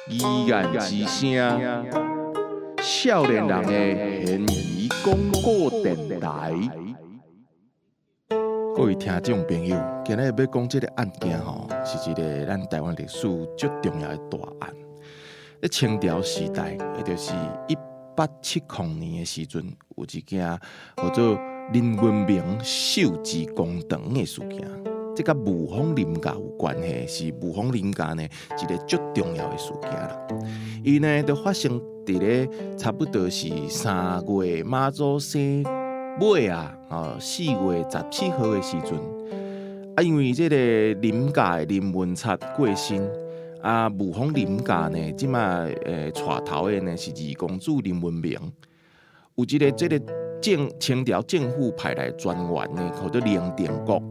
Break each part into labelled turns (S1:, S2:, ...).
S1: 依然之声，少年人的闲言广播电台。各位听众朋友，今日要讲这个案件是一个咱台湾历史最重要的大案。在清朝时代，也就是1870年的时阵，有一件叫做林文明受制公堂的事件。这甲雾峰林家有关系，是雾峰林家呢一个最重要的事件啦。伊呢就发生伫咧差不多是3月妈祖生尾啊，4月17号的时阵，因为这个林家的林文察过身，雾峰林家呢，即卖带头的呢是二公主林文明，有一个这个清朝政府派来专员呢，叫做林定国。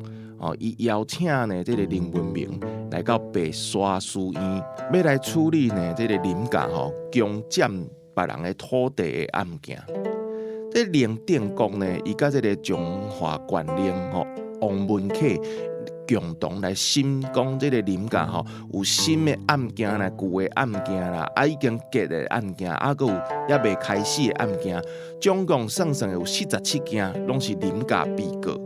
S1: 伊邀请呢，这个林文明来到白沙书院，要来处理呢，这个林家强占别人的土地的案件。这林定国呢，伊甲这个中华县令王文凯共同来审讲这个林家有新的案件啦、旧的案件啦、已经结的案件，还有还未开始的案件，总共算有47件，拢是林家被告。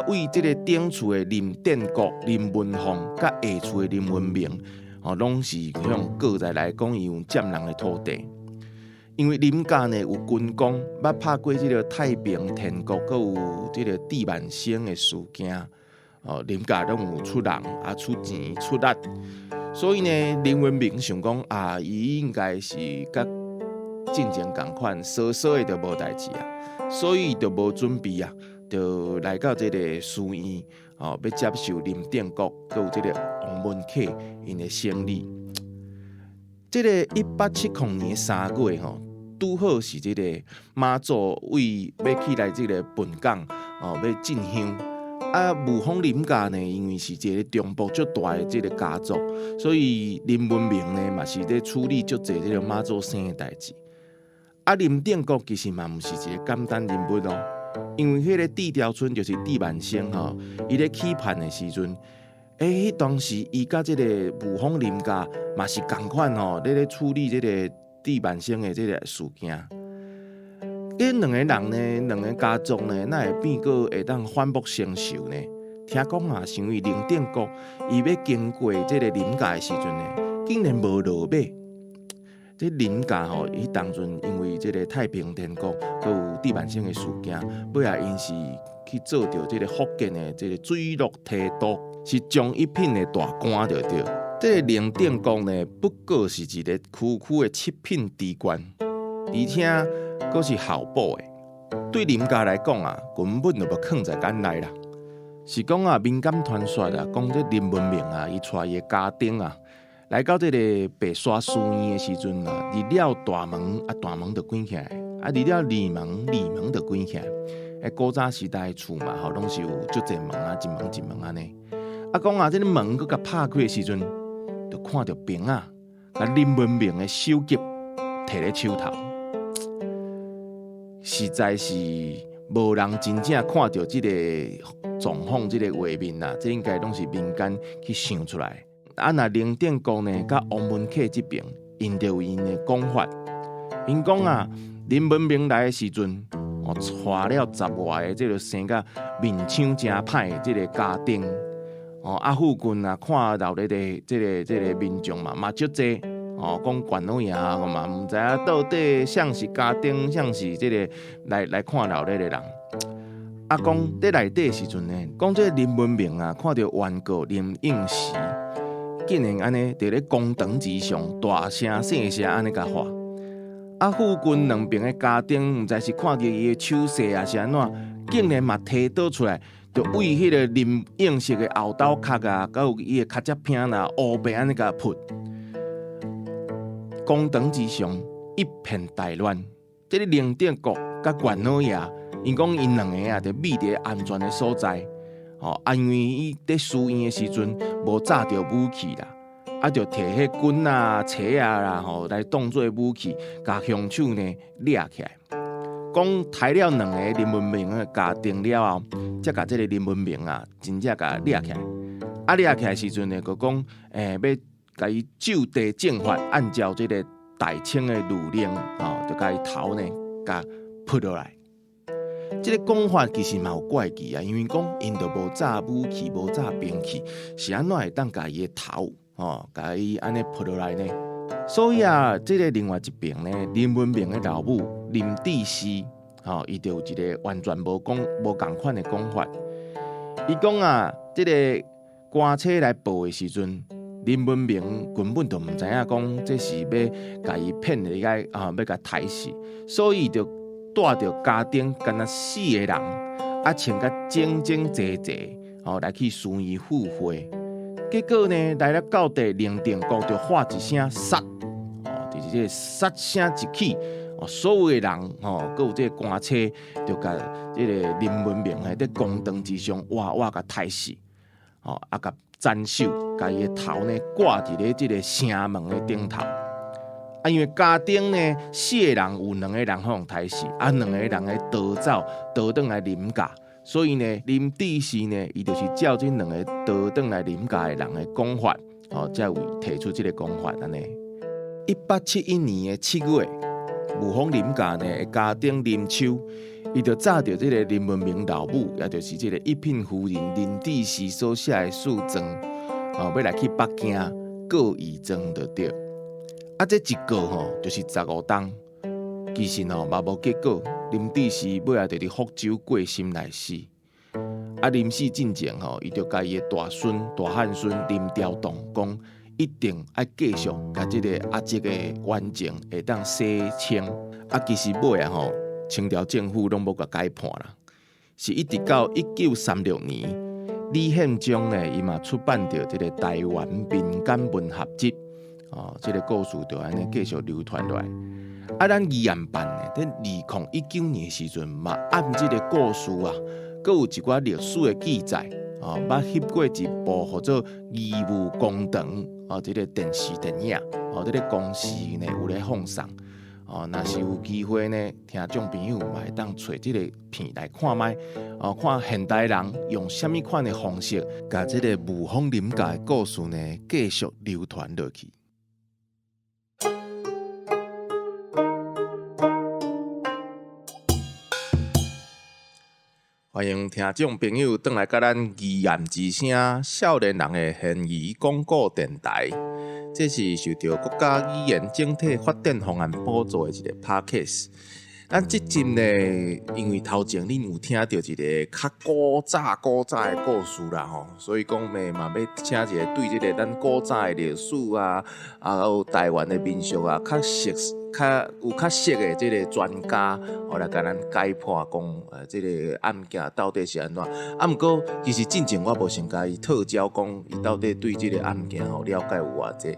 S1: 为这个顶厝的林定国、林文凤，甲下厝的林文明，拢是向告在来讲，伊有占人的土地。因为林家呢有军功，捌拍过这个太平天国，阁有这个地板星的事件。林家拢有出人，出钱出力，所以呢，林文明想讲伊应该是甲进前同款，稍稍的就无代志啊，所以就无准备啊。就来到这个书院，要接受林定国，还有这个王文凯因的审理。这个1870年3月拄好是这个妈祖为要起来这个本港要进香。雾峰林家呢，因为是一个中部最大的这个家族，所以林文明呢嘛是在处理足侪这个妈祖生的代志。林定国其实嘛唔是一个简单人物哦。因为迄个地条村就是地板星伊咧起判的时阵，迄当时伊甲这个雾峰林家嘛是同款咧处理这个地板星的这个事件。两个人呢，两个家族呢，哪会变个会当反目成仇呢？听讲是因为林定国伊要经过这个林家的时阵呢，竟然无落马。这林家伊当阵因为这个太平天国，佮有地板星的事件，尾仔因是去做着这个福建的这个水陆提督，是将一品的大官着对。这个林定国呢，不过是一个区区的7品知官，而且佮是校补的。对林家来讲根本就无放在眼内啦。是讲民间传说讲这林文明伊带伊的家丁来到这个白沙书院的时阵入了大门大门就关起来，入了二门门就关起来。古早时代厝嘛拢是有足侪门一门一门安尼。讲这个门佮拍开的时阵，就看到兵甲林文明的手机摕咧手头，实在是无人真正看到这个状况，这个画面这应该拢是民间去想出来。那林定国呢，甲王文凯这边，因就有因的讲法。因讲林文明来的时阵，带了10外的这个生甲面相真歹的这个家丁，附近看到咧这个民众嘛足济，讲管老爷嘛唔知到底像是家丁，像是这个来看闹热的人。讲在内底的时阵呢，讲这林文明看到原告林应时。竟然安尼伫咧公堂之上大声细声安尼甲话，附近两边的家丁，毋知是看到伊的手势是安怎，竟然嘛提倒出来，就为迄个林应时的后斗壳甲有伊的脚趾片乌白安尼甲扑。公堂之上一片大乱，这个林定国甲元老爷，因讲因两个就秘伫安全的所在。因为伊伫输赢的时阵无揸着武器啦，就摕迄棍车啦，来当做武器，甲凶手呢掠起来。讲抬了2个林文明的家庭了后，才甲这个林文明啊，真正甲掠起来。啊，掠起来时阵呢，佮讲要甲伊就地正法，按照这个大清的律令就甲伊头呢，甲扑落来。这个讲法其实嘛有怪奇啊，因为讲因都无炸武器，无炸兵器，是安怎会当甲伊的头甲伊安尼扑落来呢？所以啊，这个另外一边呢，林文明的老母林志熙，伊就有一个完全无共款的讲法。伊讲啊，这个官车来报的时阵，林文明根本就唔知影讲这是要甲伊骗入来要甲刣死，所以就带着家丁干那4个人，穿甲整整齐齐，来去寻伊赴会。结果呢，来了到地，灵定国就喊一声杀，就是这个杀声一起，所有的人佮有这个官车，就甲这个林文明在公堂之上哇甲刣死，甲斩首，甲伊的头呢挂伫咧这个城门的顶头。因为家丁呢4个人有2个人互刣死，2个人来逃走，逃转来林家。所以呢，林志熙呢，伊就是照这2个逃转来林家的人的讲法，才会提出这个讲法安尼。1871年的7月，武丰林家呢的家丁林秋，伊就找到这个林文明老母，也就是这个一品夫人林志熙所写的诉状，要来去北京告遗状就对。这一告就是15冬，其实嘛无结果。林志熙尾仔就伫福州过心来死。临死之前伊就甲伊的大孙、大汉孙林朝栋讲，一定要继续甲这个阿叔的冤情会当洗清。其实尾仔清朝政府拢无甲改判啦，是一直到1936年，李宪章呢，伊嘛出版着这个台湾民间文学集，这个故事就安尼继续流传落来。咱宜安办呢，在2019年的时阵嘛，按这个故事啊，佮有一寡历史的记载，捌翕过一部叫做《义务公堂》这个电视电影，这个公司呢有咧放送，若是有机会呢，听众朋友嘛会当找这个片来看卖，看现代人用什么款的方式，甲这个武丰林家的故事呢继续流传落去。欢迎听众朋友回来，甲咱宜言之声少年人的现疑广告电台。这是受到国家语言整体发展方案补助的一个 podcast。咱这集呢，因为头前恁有听到一个较古早的故事啦所以讲嘛要请一个对这个咱古早的历史啊，有台湾的民俗啊，较熟的这个专家，来甲咱解剖讲，这个案件到底是安怎？不过其实进前我无先甲伊讨教讲，伊到底对这个案件了解有偌济。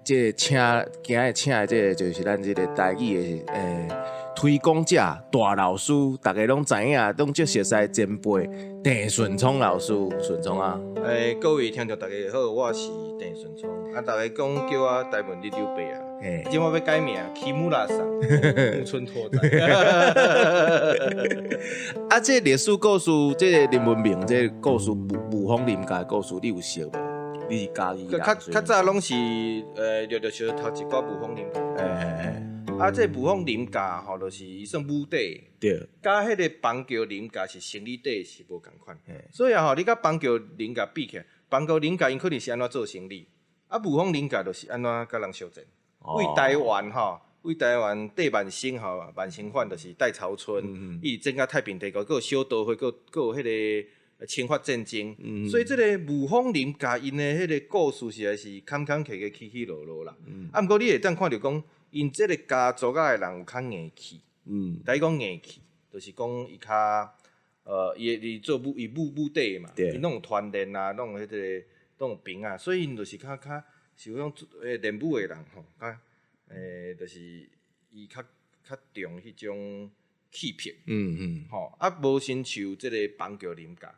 S1: 这今日请的这个就是咱这个台语的推广者大老师，大家拢知影，拢足熟悉前辈郑顺聪老师，顺聪啊。
S2: 各位听众大家好，我是郑顺聪，大家讲叫我台文你刘伯啊。今我要改名，起木拉桑，木村拓哉。
S1: 这历史故事，这个林文明，这个故事武丰林家的故事，你有熟无？你是家己人？
S2: 较早拢是略小读一寡武丰林家。这武丰林家就是伊算武底，
S1: 对。
S2: 甲迄个邦桥林家是生理底是无共款。所以你甲邦桥林家比起来，邦桥林家因可能是安怎做生理，武丰林家就是安怎甲人相争。为台湾戴万兴万兴藩就是戴潮春，伊整个太平帝国，佮有小刀会，佮有迄个侵华战争，所以这个武丰林家因的迄个故事实在是坎坎坷坷、起起落落啦。不过你会当看到讲，因这个家族的人有较硬气，但伊讲硬气，就是讲伊较伊做武底嘛，伊拢有团练啊，拢有迄个拢有兵啊，所以因就是较。是讲练武的人较就是伊较重迄种气魄，无亲像即个邦桥林家，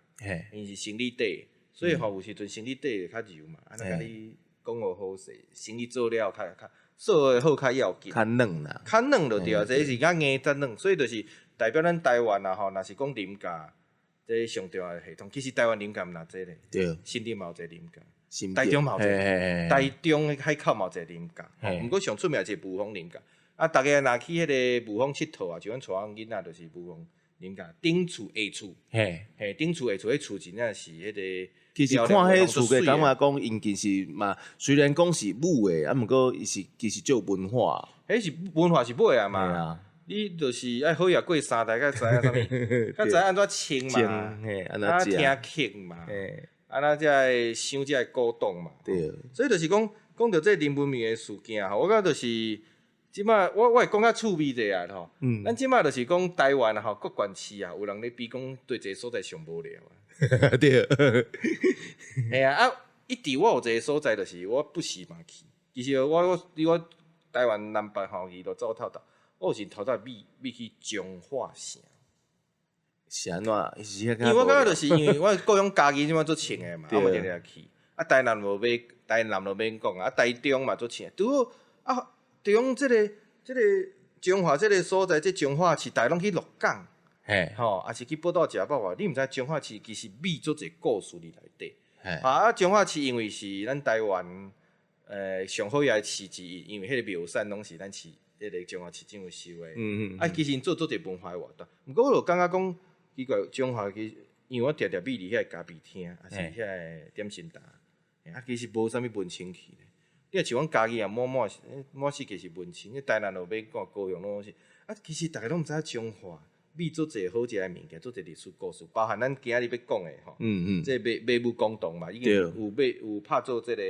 S2: 因是生理底，所以有时阵生理底较柔嘛，安尼甲你讲好势，生理做了做诶好较要紧，
S1: 较嫩啦，
S2: 较软就对啊，这是较硬则软，所以就是代表咱台湾啊吼，若是讲林家，这上重要诶系统，其实台湾林家毋若这咧，
S1: 对，
S2: 新店嘛有一个林家，
S1: 新
S2: 台中嘛有一个，
S1: 嘿
S2: 台中诶海口嘛有一个林家，毋过上出名就是雾峰林家。啊，逐个若去迄个雾峰佚佗啊，就阮带囝仔就是雾峰林家顶厝下厝，
S1: 嘿，
S2: 嘿，顶厝下厝，迄厝真正是迄个。
S1: 其实看迄厝嘅感觉讲，因其实嘛，虽然讲是母诶，啊，毋过伊是其实就有文化。
S2: 迄是文化是买啊嘛，
S1: 啊，
S2: 你就是爱好也过三代，才知影啥物，才知影安怎清嘛，
S1: 嘿，安
S2: 啊
S1: 怎
S2: 听曲嘛，
S1: 嘿，
S2: 啊那才会想这个鼓动嘛。
S1: 对，
S2: 所以就是讲到这林文明诶事件吼，我感觉就是即摆我会讲较趣味者啊吼，咱即摆就是讲台湾啊吼，各县市啊，有人咧比讲对一个所在上无聊啊。
S1: 对，
S2: 嘿啊，一直我有一个所在，就是我不时嘛去。其实我台湾南北吼去都走透透，我有时头早咪去彰化城。
S1: 是安怎？是
S2: 因为我感觉就是因为我各种家己即摆做穿诶嘛，啊我定定去。啊台南无免，台南就免讲啊，台中嘛做穿。拄好啊，中即个彰化即个所在，即彰化市，大拢去鹿港。
S1: 嘿，
S2: 吼，也是去报道食饱啊！你毋知彰化市其实秘做一个故事伫内底。
S1: 嘿，
S2: 啊，彰化市因为是咱台湾上好个市之一，因为迄个庙产拢是咱市迄个彰化市政府收诶。啊，其实做一个文化活动。毋过我就感觉讲，奇怪，彰化其实因为我常常覕伫遐咖啡厅，啊是遐个点心搭，啊其实无啥物文青气咧。你若像阮家己啊，满世界是文青，你台南就免讲，高雄拢是。啊，其实逐个拢毋知影彰化。秘做一个好食诶物件，做一个历史故事，包含咱今仔日要讲诶吼，即马武公洞嘛，已经有拍做即个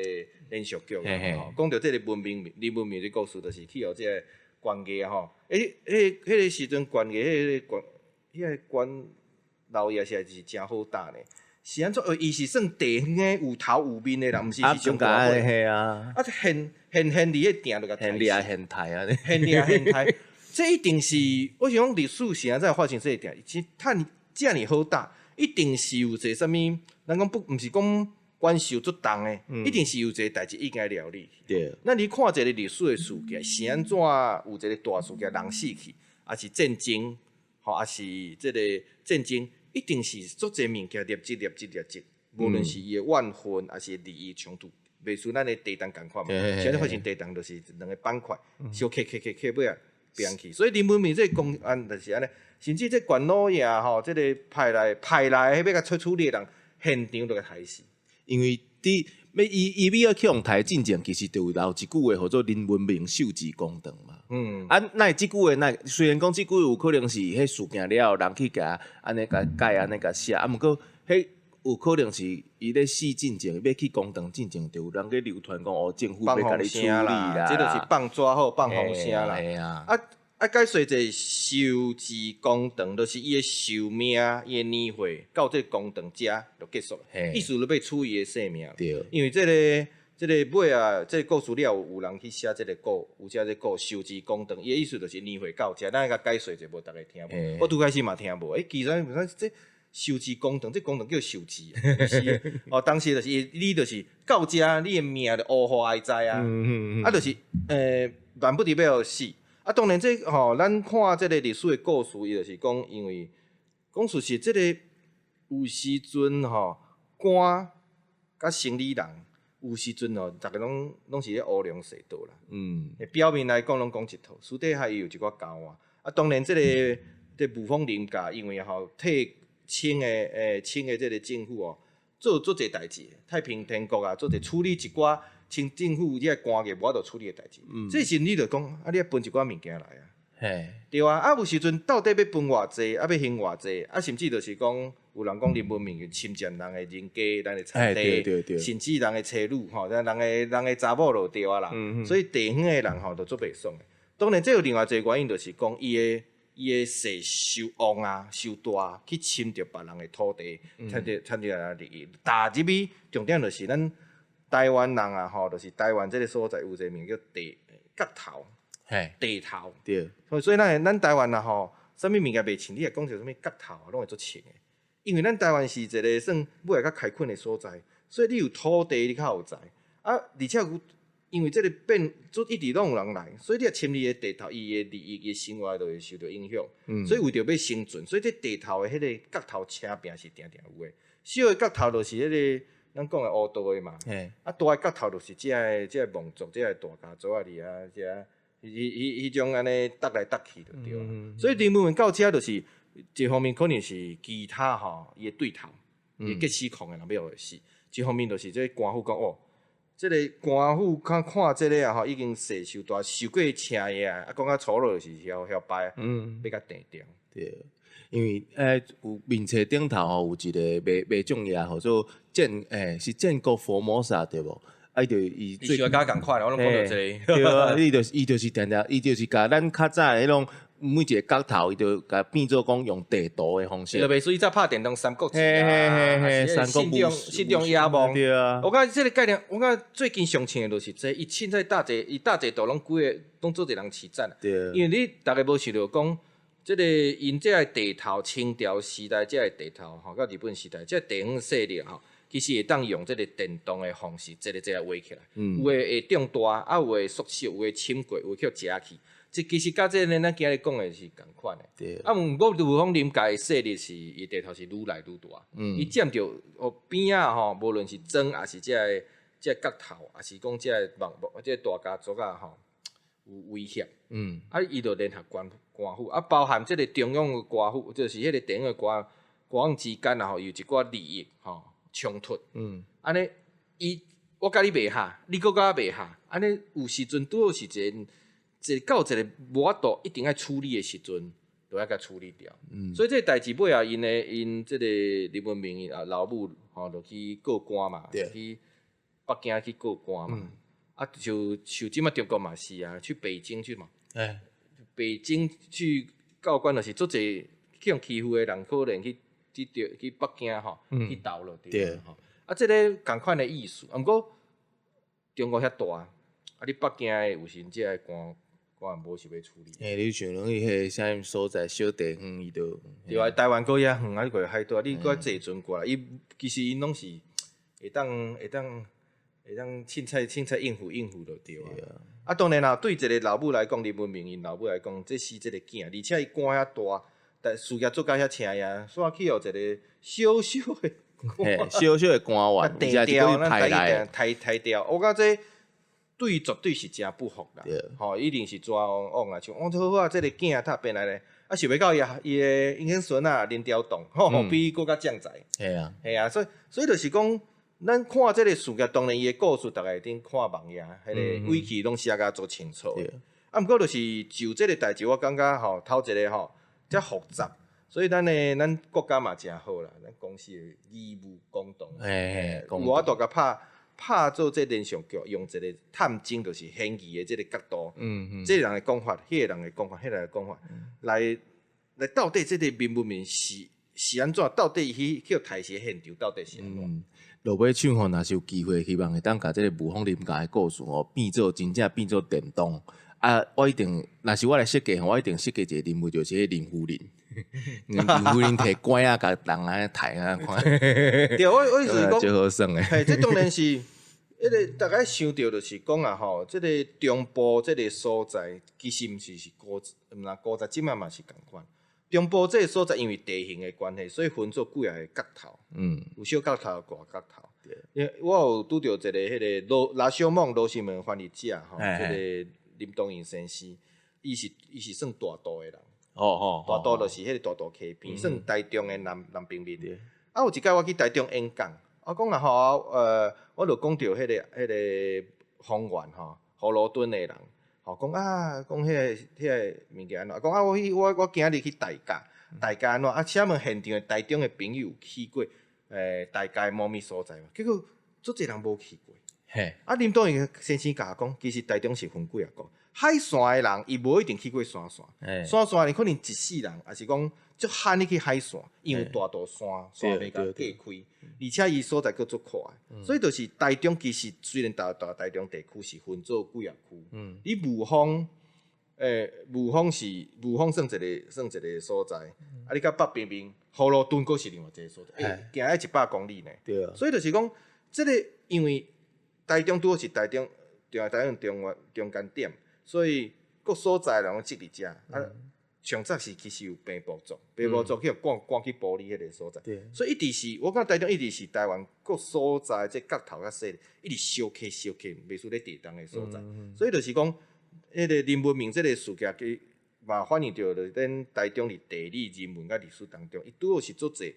S2: 连续剧啦吼。讲到即个林文明的故事，就是去互即个官家吼，迄个时阵官家迄个官老爷实在是真好搭呢。是安怎？伊是算地方诶有头有面诶人，毋是上大伙。
S1: 嘿啊，
S2: 啊，现伫迄定就甲
S1: 现厉害现台啊！
S2: 现厉害现台。这一定是，我想讲历史现在发生这一点，其实趁遮尔好大，一定是有一个啥物，咱讲毋是讲官受作动诶，一定是有一个代志应该料理。
S1: 对，
S2: 咱你看一个历史诶事件，是安怎有一个大事件人死去，还是战争，吼，还是即个战争，一定是足侪物件累积，无论是伊诶怨恨，还是利益冲突，袂输咱诶地动共款嘛。现在发生地动就是两个板块，小刻尾啊。变去，所以林文明这公安就是安尼，甚至这管老爷吼，这个派来要甲处理的人，现场就甲害死。
S1: 因为伊要去用台进前，其实就有留一句话，叫做林文明受之公堂嘛。啊，那即句话，那虽然讲即句话有可能是迄事件了后，人去甲安尼甲改安尼甲写，啊，毋过迄有可能是伊咧死进前要去公堂进前，就有人咧流传讲哦，政府要甲你处理啦，
S2: 这就是放抓好放风声啦。解说者受治公堂，就是伊诶寿命、伊诶年岁到这公堂遮就结束了，意思就要处伊诶性命。
S1: 对，
S2: 因为这个尾啊，这个故事了有人去写这个有写这个受治公堂，伊诶意思就是年岁到遮，咱甲解说者无逐个听无。我拄开始嘛听无，其实这。受治公堂，这公堂叫受治，是哦。当时就是你就是到遮，你的命就乌化哀哉啊。啊，就是万不得要死。啊，当然这吼，咱看这个历史的故事，伊就是讲，因为讲述是这个有时阵吼，官甲生理人有时阵吼，逐个拢是咧乌龙世道啦。表面来讲拢讲一套，私底下伊有一寡交换。啊，当然这个雾峰林家，因为吼替清的这个政府哦，做侪代志，太平天国啊，做侪处理一寡清政府遐官员无法度处理的代志。这时你就讲，啊，你要分一寡物件来啊，对啊。啊，有时阵到底要分偌济，啊，要行偌济，啊，甚至就是讲，有人讲林文明侵占人的人家、人的产地，甚至人的妻女吼，人的查某就对啊啦。所以地方的人吼，就做袂爽的。当然，这有另外一个原因，就是讲伊的势受旺啊，受大，去侵着别人的土地，趁着人利益。打入去，重点就是咱台湾人啊，吼，就是台湾这个所在有一个名叫角头，地头。
S1: 对。
S2: 所以咱台湾啊，吼，啥物物件袂清，你若讲着啥物角头啊，拢会做清的。因为咱台湾是一个算尾仔较开垦的所在，所以你有土地，你较有财。啊，而且有因为即个变做一直拢有人来，所以你若侵入个地头，伊个利益、伊生活就会受到影响。所以为着要生存，所以这地头的迄个角头车柄是定定有诶。小的角头就是迄个咱讲的乌道的嘛，啊大的角头就是即个蒙族、即个大家族啊哩啊，迄种安尼搭来搭去就对啊。所以林文到遮就是一方面可能是其他吼伊的对头，伊结死控的人要互死；一方面就是这官府讲哦。即个官府看即个啊吼，已经受受大受过车的啊，讲较粗鲁就是晓摆，要甲定掉。
S1: 对，因为有面册顶头吼有一个卖种嘢吼，做是建国佛摩萨对无？啊，伊就伊
S2: 最需要甲共款啦，我拢讲到这个。
S1: 对啊，伊就是定定，伊就是甲咱较早迄种每一个角头，伊就甲变做讲用地图的方式。
S2: 就袂输伊早拍电动三国志啊，
S1: 三国武
S2: 信中野望。
S1: 对啊。
S2: 我感觉即个概念，我感觉最近上清的就是这，伊凊彩大济度拢几个当做一个人起战。
S1: 对。
S2: 因为你大家无想到讲，即个因即个地头清朝时代即个地头吼，到日本时代即个地方势力吼。其实会当用即个电动的方式，即个画起来，有诶会长大，啊有诶缩小，有诶侵过，有诶去食去。即其实甲即个咱今日讲诶是共款诶。
S1: 对。
S2: 啊，毋过如讲临界诶势力是伊地头是愈来愈大，伊占着边仔吼，无论是庄，还是即个角头，还是讲即个即个大家族啊吼，有威胁。啊，伊就联合官府，啊包含即个中央诶官府，就是迄个地方诶官府之间啊吼，有一寡利益吼。冲突，安尼我甲你袂合，你搁甲我袂合，安尼有时阵拄好是到一个无法度一定爱处理的时阵，就要甲处理掉。所以这个代志尾啊，因即个日本民啊老母吼，就去告官嘛，去北京去告官嘛，啊就即马中国嘛是啊，去北京去嘛，北京去告官就是做侪去用欺负的人，可能去北京吼，去斗落对吼。啊，即个共款的意思。毋过中国遐大，啊，你北京的有时即个官无是要处理。
S1: 你想讲伊迄啥物所在小地方，伊就
S2: 对啊，台湾搁遐远啊，你过海大，你搁坐船过来，其实因拢是会当凊彩应付就对啊。啊，当然啦，对一个老母来讲，日本民因老母来讲，这是即个囝，而且伊官遐大。但事业做甲遐青呀，煞去互一个小小
S1: 的官员，
S2: 地调，咱抬调。我感觉对绝对是真不服啦。吼，一定是抓往啊，像好啊，这个囝他变来咧，啊想袂到伊的英孙啊，林调动，吼，比伊搁较将才。系啊，所以就是讲，咱看这个事业，当然伊的故事，大家一定看网页，迄个尾期拢写甲足清楚。啊，毋过就是就这个代志，我感觉吼，头一个吼。遮复杂，所以咱国家嘛真好啦，咱公司义务公道，我大甲拍做这连续剧，用一个探证，就是嫌疑的这个角度，这个人的讲法，迄个人的讲法，迄个人的讲法，来到底这个民不民是安怎？到底去台视现场到底是安怎？
S1: 落尾唱吼，若是有机会，希望会当甲这个武峰林家的故事吼，变做真正变做电动。啊！我一定，若是我来设计，我一定设计一个人物，就是迄林夫人。林夫人摕拐啊，甲人安尼抬啊看。
S2: 对，我是讲，
S1: 最好耍诶。
S2: 嘿，这当然是，迄个大家想到就是讲啊，吼，这个中部这个所在，其实毋是高十即嘛是共款。中部这个所在，因为地形的关系，所以分做几个角头。有小角头，有大角头。因为我有拄着一个迄个拉小梦罗新闻翻译者吼，这个。林东英先生，伊是算大道的人，大道就是迄个大道溪边，算台中的南平面。啊，有一摆我去台中演讲，我讲啊吼，我就讲着迄个方圆吼，葫芦墩的人，讲啊，讲迄个物件安怎？讲啊，我今日去大家安怎？啊，请问现场的台中的朋友有去过大家猫咪所在嘛？结果足侪人无去过。啊，林东英先生甲我讲，其实台中是分几啊个海线的人，伊无一定去过山线，你可能一世人，也是讲足罕你去海线，因为大道山袂甲隔开，而且伊所在佫足快，所以就是台中其实虽然大台中地区是分做几啊区，你雾峰算一个所在，啊，你甲北边边葫芦墩佫是另外一个所在，行要100公里呢，所以就是讲，这个因为。台中拄好是台中台湾中间点，所以各所在人拢积伫遮。上早是其实有病部族，病部族去赶去玻璃迄个所在，所以一直是我感觉台中一直是台湾各所在即角头较细，一直小客，袂输咧地动的所在。所以就是讲，迄个林文明即个事件，佮嘛反映着咱台中伫地理、人文甲历史当中，伊拄好是足侪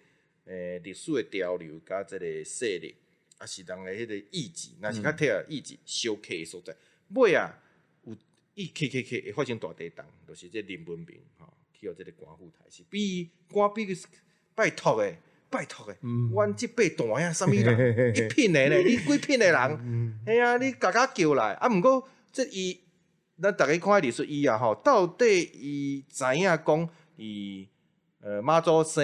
S2: 历史的潮流甲即个势力，也是人的迄个意志，若是较贴合意志小客的所在，尾啊。伊会发生大地震，就是这林文明去互这个官府台是比拜托的，阮即辈大呀，啥物人一品的呢？你几品的人？嘿啊，你家叫来啊？毋过这伊，咱逐个看历史伊啊到底伊知影讲伊妈祖生，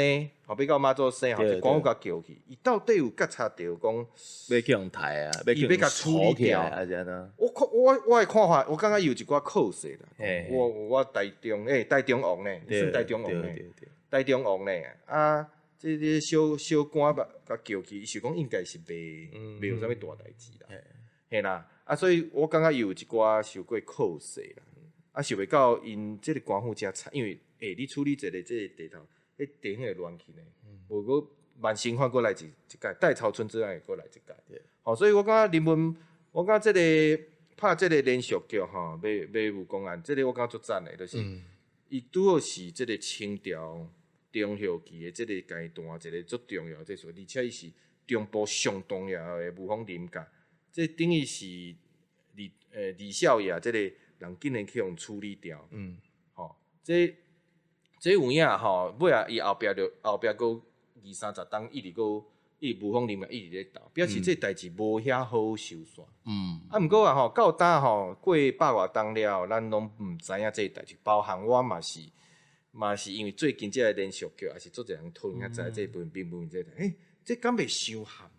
S2: 比较妈祖生是官府甲叫去，伊到底有觉察到讲
S1: 要去用台啊，
S2: 伊要甲处理掉
S1: 啊，这样呢？
S2: 我的看法，我感觉有一寡可惜啦。我台中王呢，算台中王呢，台中王呢啊，这小官甲叫去，伊想讲应该是袂有啥物大代志啦，嘿啦，啊，所以我感觉有一寡受过可惜啦，啊，想袂到因这个官府真惨，因为你处理这个地头，迄地形会乱去呢，无过万新翻过来一届，代潮春之后会过来一届，所以我感觉我感觉这个。拍即个连续剧马武公案，即个我感觉足赞的，就是伊拄好是即个清朝中后期的即个阶段一个足重要的而且伊是中部上重要的武功林家，即等于是李少爷即个人竟然去用处理掉，即有影尾啊伊后壁佫20-30档一直佫。武丰林嘛一直咧斗，表示这代志无遐好收煞。毋过啊到当过100外档了，咱拢毋知影这代志，包含我嘛是因为最近这个连续剧，也是足侪人讨论知这部并不这这敢袂伤含？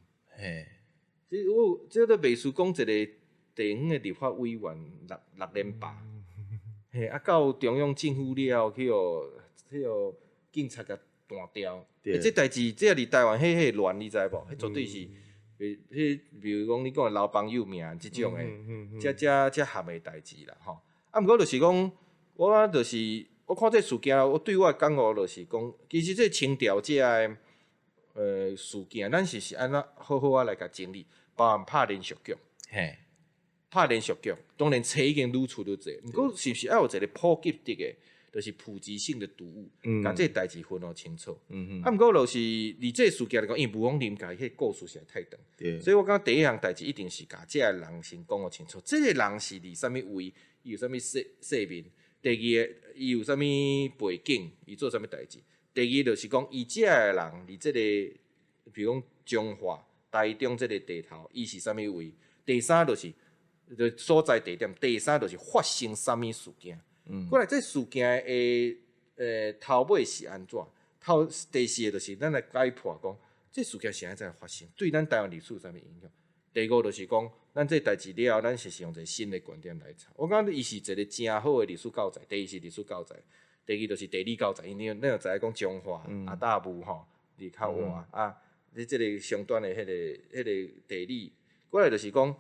S2: 这都袂输讲一个地方的立法委员6连霸，到中央政府了去互警察甲。断掉，这代志这伫台湾迄乱，你知无？迄绝对是，比如讲你讲老帮幼命即种诶，这含的代志啦吼。毋过就是讲，我看这事件，我对我的感悟就是讲，其实这清朝这个事件，咱是安怎好啊来甲整理，包含拍连续剧，拍连续剧，当然册已经愈出愈侪，毋过是毋是要有一个普及的诶？就是普及性的读物，甲这代志分清楚。毋过就是以这事件来讲，因为武丰林家迄故事实在太长，所以我感觉第一项代志一定是甲这个人先讲清楚。这个人是伫啥物位，伊有啥物姓名？第二个，伊有啥物背景？伊做啥物代志？第二就是讲，伊这个人伫这个，比如讲中华、台中这个地头，伊是啥物位？第三就是所在地点。第三就是发生啥物事件。过来，这事件的头尾是安怎？第四个就是咱来解破讲，这事件是安怎发生，对咱台湾历史有啥物影响？第五就是讲，咱这代志了后，咱是用一个新的观点来查。我感觉伊是一个真好的历史教材。第一是历史教材，第二就是地理教材。因为咱要知影讲中华、大武离较晏你这个相端的迄个地理。过来就是讲，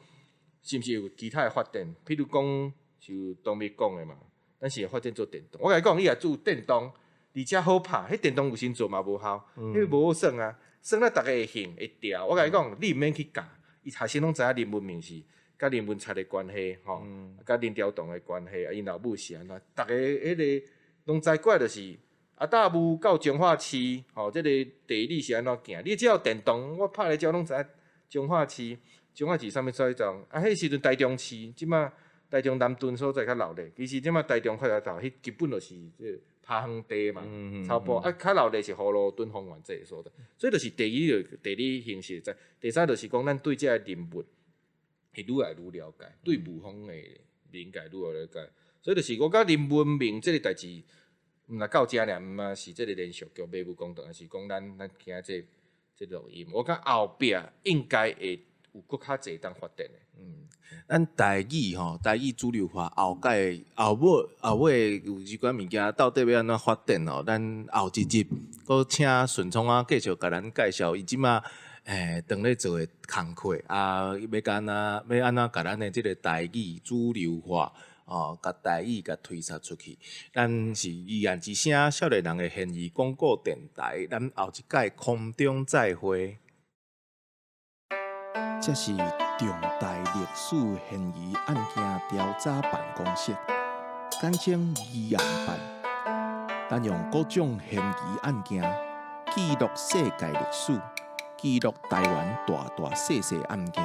S2: 是毋是有其他的发展？譬如讲，就东美讲的嘛。咱是发展做电动，我甲你讲，你若做电动，而且好拍，迄电动有时做嘛无效，迄无好算啊，算了，逐个会兴会调。我甲你讲，你毋免去教，伊学生拢知影林文明是甲林文策的关系，甲林调动的关系，因老母是安怎，逐个迄个拢知过就是大武到彰化市，即个地理是安怎行？你只要电动，我拍咧照拢知影彰化市啥物所在迄时阵台中市，即马。台中南屯所在较闹热，其实即马台中快乐头，迄基本就是趴乡地嘛，差不多。较闹热是葫芦墩丰原这个所在，所以就是第二个地理形势在。第三就是讲，咱对这个人物是愈来愈了解，对武丰的理解愈来了解。所以就是我甲林文明这个代志，毋若到遮尔，毋嘛是这个连续剧马武公堂，还是讲咱今这录音，我感后壁应该会有搁较侪当发展的。
S1: 咱台语主流化后尾有一寡物件到底要安怎发展咱后一集，搁请顺聪继续甲咱介绍伊即马当咧做诶工课啊，要安怎甲咱诶即个台语主流化。甲台语甲推插出去，咱是依然之声少年人诶现役广播电台，咱后一届空中再会。这是重大历史嫌疑案件调查办公室，简称疑案办。咱用各种嫌疑案件记录世界历史，记录台湾大大小小案件。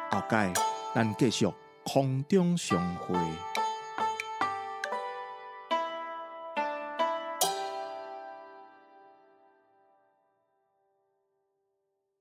S1: 后届咱继续空中相会。